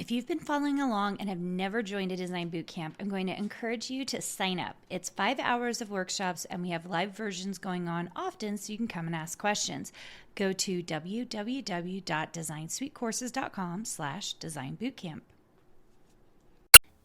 If you've been following along and have never joined a design boot camp, I'm going to encourage you to sign up. It's 5 hours of workshops and we have live versions going on often so you can come and ask questions. Go to www.designsweetcourses.com/designbootcamp.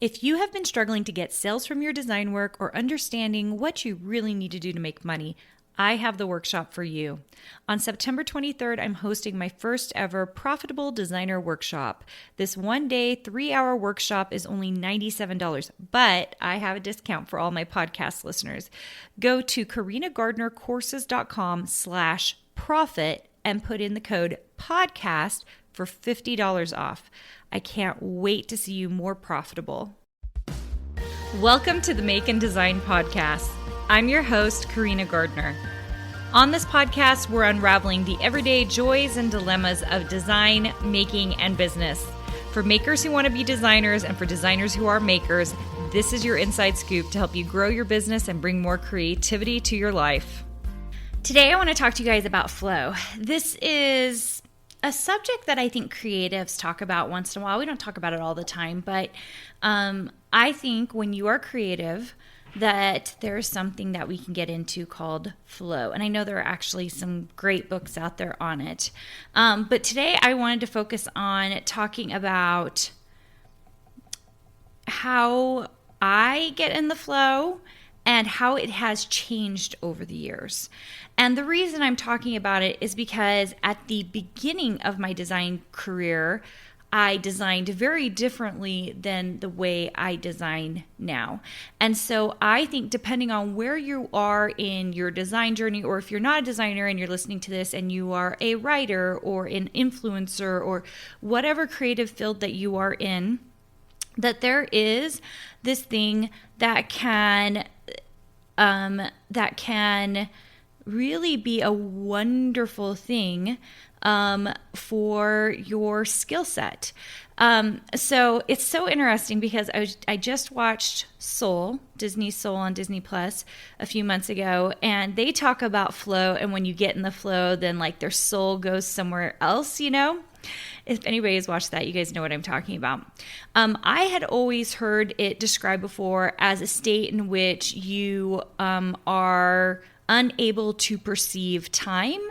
If you have been struggling to get sales from your design work or understanding what you really need to do to make money, I have the workshop for you. On September 23rd, I'm hosting my first ever Profitable Designer Workshop. This 1-day, 3-hour workshop is only $97, but I have a discount for all my podcast listeners. Go to carinagardnercourses.com/profit and put in the code podcast for $50 off. I can't wait to see you more profitable. Welcome to the Make and Design Podcast. I'm your host, Carina Gardner. On this podcast, we're unraveling the everyday joys and dilemmas of design, making, and business. For makers who want to be designers and for designers who are makers, this is your inside scoop to help you grow your business and bring more creativity to your life. Today, I want to talk to you guys about flow. This is a subject that I think creatives talk about once in a while. We don't talk about it all the time, but I think when you are creative, that there's something that we can get into called flow. And I know there are actually some great books out there on it. But today I wanted to focus on talking about how I get in the flow and how it has changed over the years. And the reason I'm talking about it is because at the beginning of my design career, I designed very differently than the way I design now. And so I think depending on where you are in your design journey, or if you're not a designer and you're listening to this and you are a writer or an influencer or whatever creative field that you are in, that there is this thing that can really be a wonderful thing for your skill set. So it's so interesting because I just watched Disney's Soul on Disney Plus a few months ago, and they talk about flow, and when you get in the flow, then like their soul goes somewhere else, you know? If anybody has watched that, you guys know what I'm talking about. I had always heard it described before as a state in which you are unable to perceive time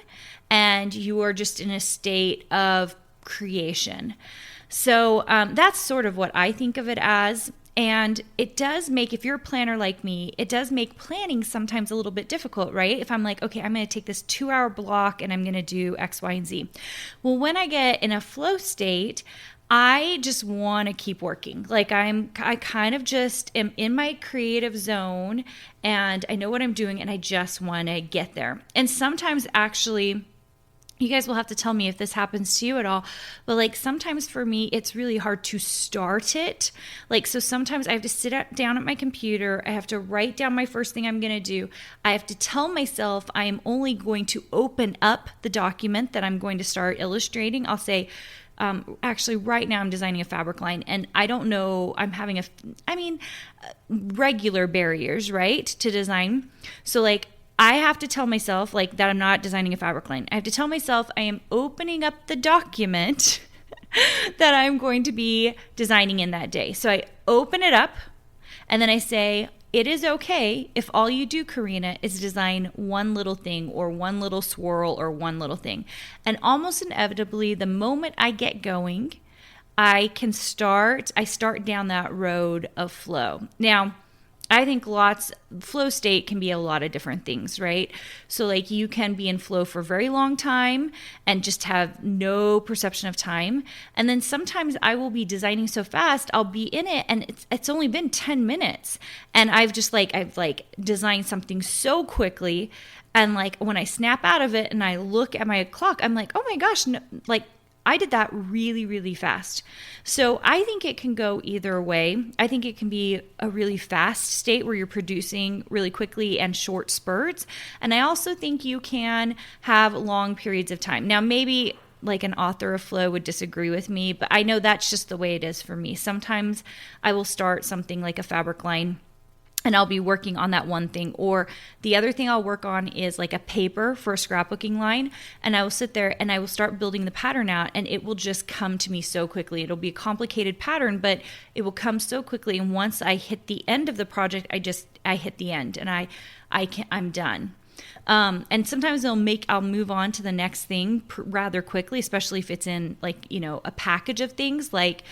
and you are just in a state of creation. So that's sort of what I think of it as. And it does make, if you're a planner like me, it does make planning sometimes a little bit difficult, right? If I'm like, okay, I'm going to take this 2-hour block and I'm going to do X, Y, and Z. Well, when I get in a flow state, I just want to keep working. Like I kind of just am in my creative zone and I know what I'm doing and I just want to get there. And sometimes actually, you guys will have to tell me if this happens to you at all, but like sometimes for me, it's really hard to start it. Like, so sometimes I have to down at my computer. I have to write down my first thing I'm going to do. I have to tell myself I am only going to open up the document that I'm going to start illustrating. I'll say, actually right now I'm designing a fabric line and I don't know, I'm having regular barriers, right, to design. So like, I have to tell myself like that I'm not designing a fabric line. I have to tell myself I am opening up the document that I'm going to be designing in that day. So I open it up and then I say, it is okay if all you do, Carina, is design one little thing or one little swirl or one little thing. And almost inevitably, the moment I get going, I start down that road of flow. Now, I think flow state can be a lot of different things, right? So like you can be in flow for a very long time and just have no perception of time. And then sometimes I will be designing so fast, I'll be in it and it's only been 10 minutes. And I've designed something so quickly. And like when I snap out of it and I look at my clock, I'm like, oh my gosh, no, like I did that really, really fast. So I think it can go either way. I think it can be a really fast state where you're producing really quickly and short spurts. And I also think you can have long periods of time. Now, maybe like an author of flow would disagree with me, but I know that's just the way it is for me. Sometimes I will start something like a fabric line and I'll be working on that one thing. Or the other thing I'll work on is like a paper for a scrapbooking line. And I will sit there and I will start building the pattern out, and it will just come to me so quickly. It'll be a complicated pattern, but it will come so quickly. And once I hit the end of the project, I hit the end, and I'm done. And sometimes I'll move on to the next thing rather quickly, especially if it's in like, a package of things like,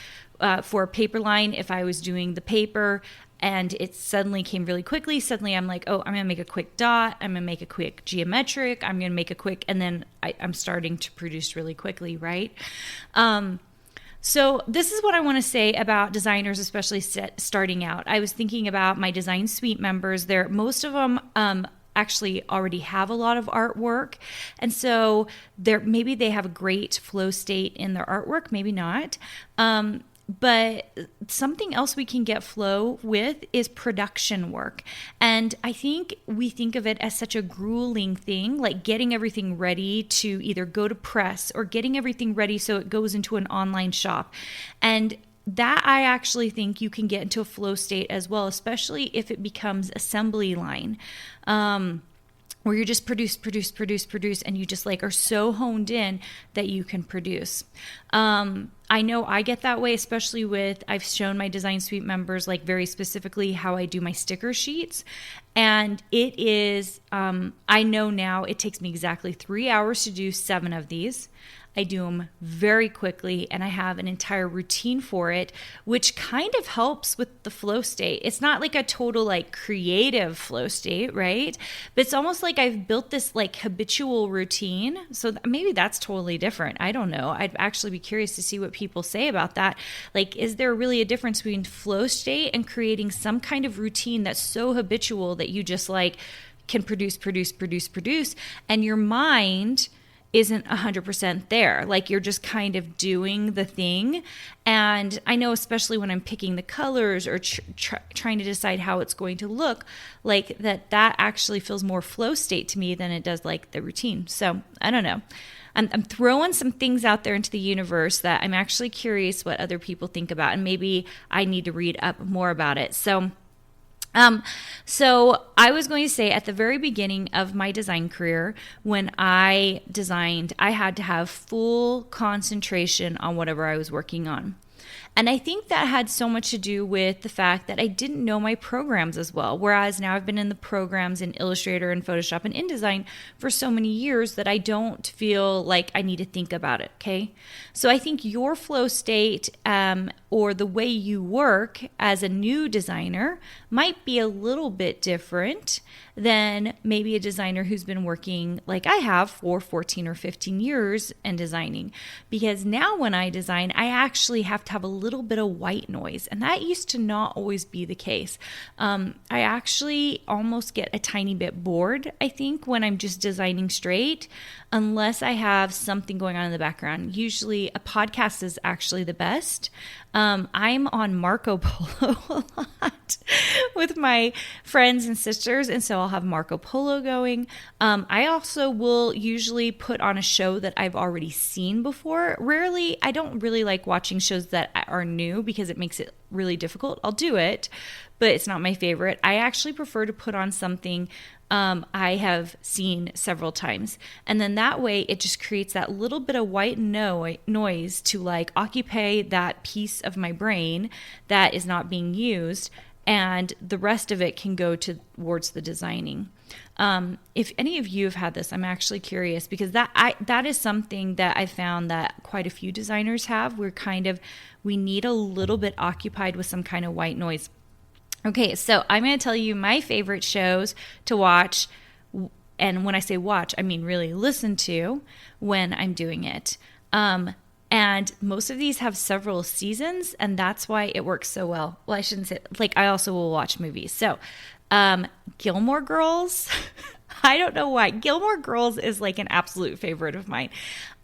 for a paper line, if I was doing the paper and it suddenly came really quickly, suddenly I'm like, oh, I'm going to make a quick dot. I'm going to make a quick geometric. I'm going to make a quick, and then I'm starting to produce really quickly, right? So this is what I want to say about designers, especially starting out. I was thinking about my design suite members. Most of them, actually already have a lot of artwork. And so maybe they have a great flow state in their artwork, maybe not. But something else we can get flow with is production work. And I think we think of it as such a grueling thing, like getting everything ready to either go to press or getting everything ready so it goes into an online shop. And that I actually think you can get into a flow state as well, especially if it becomes assembly line. Where you just produce, and you just like are so honed in that you can produce. I know I get that way, especially I've shown my design suite members like very specifically how I do my sticker sheets. And it is, I know now it takes me exactly 3 hours to do 7 of these. I do them very quickly, and I have an entire routine for it, which kind of helps with the flow state. It's not like a total like creative flow state, right? But it's almost like I've built this like habitual routine. So maybe that's totally different. I don't know. I'd actually be curious to see what people say about that. Like, is there really a difference between flow state and creating some kind of routine that's so habitual that you just like can produce, and your mind isn't 100% there. Like you're just kind of doing the thing. And I know, especially when I'm picking the colors or trying to decide how it's going to look, like that actually feels more flow state to me than it does like the routine. So I don't know. I'm throwing some things out there into the universe that I'm actually curious what other people think about. And maybe I need to read up more about it. So I was going to say at the very beginning of my design career, when I designed, I had to have full concentration on whatever I was working on. And I think that had so much to do with the fact that I didn't know my programs as well. Whereas now I've been in the programs in Illustrator and Photoshop and InDesign for so many years that I don't feel like I need to think about it, okay? So I think your flow state or the way you work as a new designer might be a little bit different than maybe a designer who's been working like I have for 14 or 15 years and designing. Because now when I design, I actually have to have a little bit of white noise. And that used to not always be the case. I actually almost get a tiny bit bored, I think, when I'm just designing straight, unless I have something going on in the background. Usually a podcast is actually the best. I'm on Marco Polo a lot with my friends and sisters, and so I'll have Marco Polo going. I also will usually put on a show that I've already seen before. Rarely, I don't really like watching shows that are new because it makes it really difficult. I'll do it, but it's not my favorite. I actually prefer to put on something I have seen several times. And then that way it just creates that little bit of white noise to like occupy that piece of my brain that is not being used. And the rest of it can go towards the designing. If any of you have had this, I'm actually curious because that is something that I found that quite a few designers have. We need a little bit occupied with some kind of white noise. Okay, so I'm going to tell you my favorite shows to watch, and when I say watch, I mean really listen to when I'm doing it. And most of these have several seasons, and that's why it works so well. Well, I shouldn't say, like, I also will watch movies. So, Gilmore Girls, I don't know why. Gilmore Girls is like an absolute favorite of mine.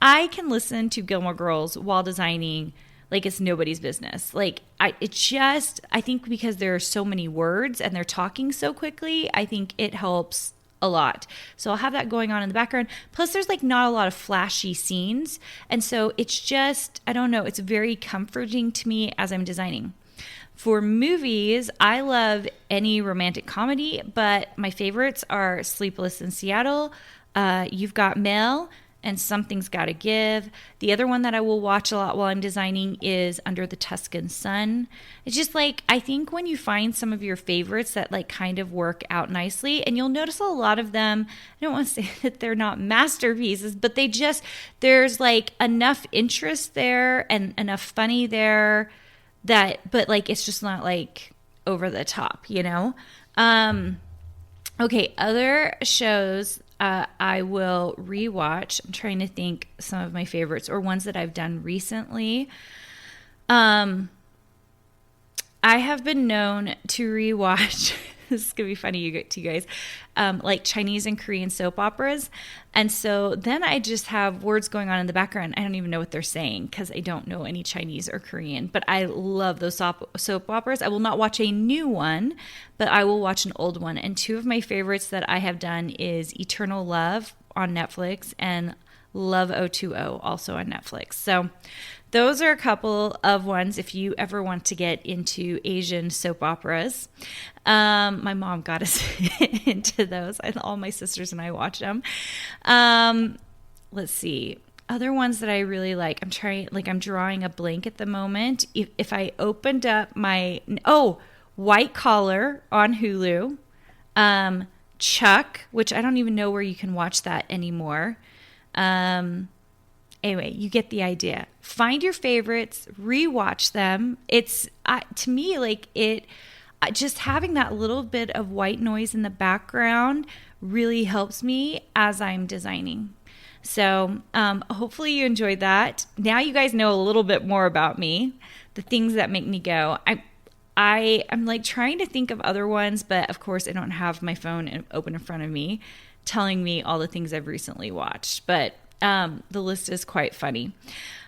I can listen to Gilmore Girls while designing like it's nobody's business. Like I think because there are so many words and they're talking so quickly, I think it helps a lot. So I'll have that going on in the background. Plus there's like not a lot of flashy scenes. And so it's just, I don't know, it's very comforting to me as I'm designing. For movies, I love any romantic comedy, but my favorites are Sleepless in Seattle, You've Got Mail, and Something's Gotta Give. The other one that I will watch a lot while I'm designing is Under the Tuscan Sun. It's just like, I think when you find some of your favorites that like kind of work out nicely, and you'll notice a lot of them, I don't want to say that they're not masterpieces, but there's like enough interest there and enough funny there but like, it's just not like over the top, you know? Okay, other shows I will rewatch. I'm trying to think some of my favorites or ones that I've done recently. I have been known to rewatch, this is going to be funny to you guys, like Chinese and Korean soap operas. And so then I just have words going on in the background. I don't even know what they're saying because I don't know any Chinese or Korean. But I love those soap operas. I will not watch a new one, but I will watch an old one. And two of my favorites that I have done is Eternal Love on Netflix and Love 020 also on Netflix. So those are a couple of ones if you ever want to get into Asian soap operas. My mom got us into those. All my sisters and I watch them. Let's see. Other ones that I really like. I'm drawing a blank at the moment. If I opened up White Collar on Hulu. Chuck, which I don't even know where you can watch that anymore. Anyway, you get the idea. Find your favorites, rewatch them. It's to me like just having that little bit of white noise in the background really helps me as I'm designing. So hopefully you enjoyed that. Now you guys know a little bit more about me, the things that make me go. I'm like trying to think of other ones, but of course I don't have my phone open in front of me telling me all the things I've recently watched. But the list is quite funny.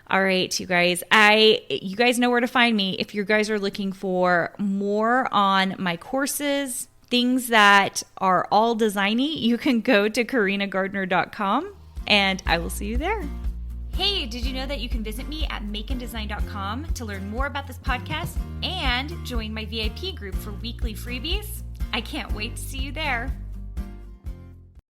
All right, you guys. You guys know where to find me if you guys are looking for more on my courses, things that are all designy. You can go to carinagardner.com, and I will see you there. Hey, did you know that you can visit me at makeanddesign.com to learn more about this podcast and join my VIP group for weekly freebies? I can't wait to see you there.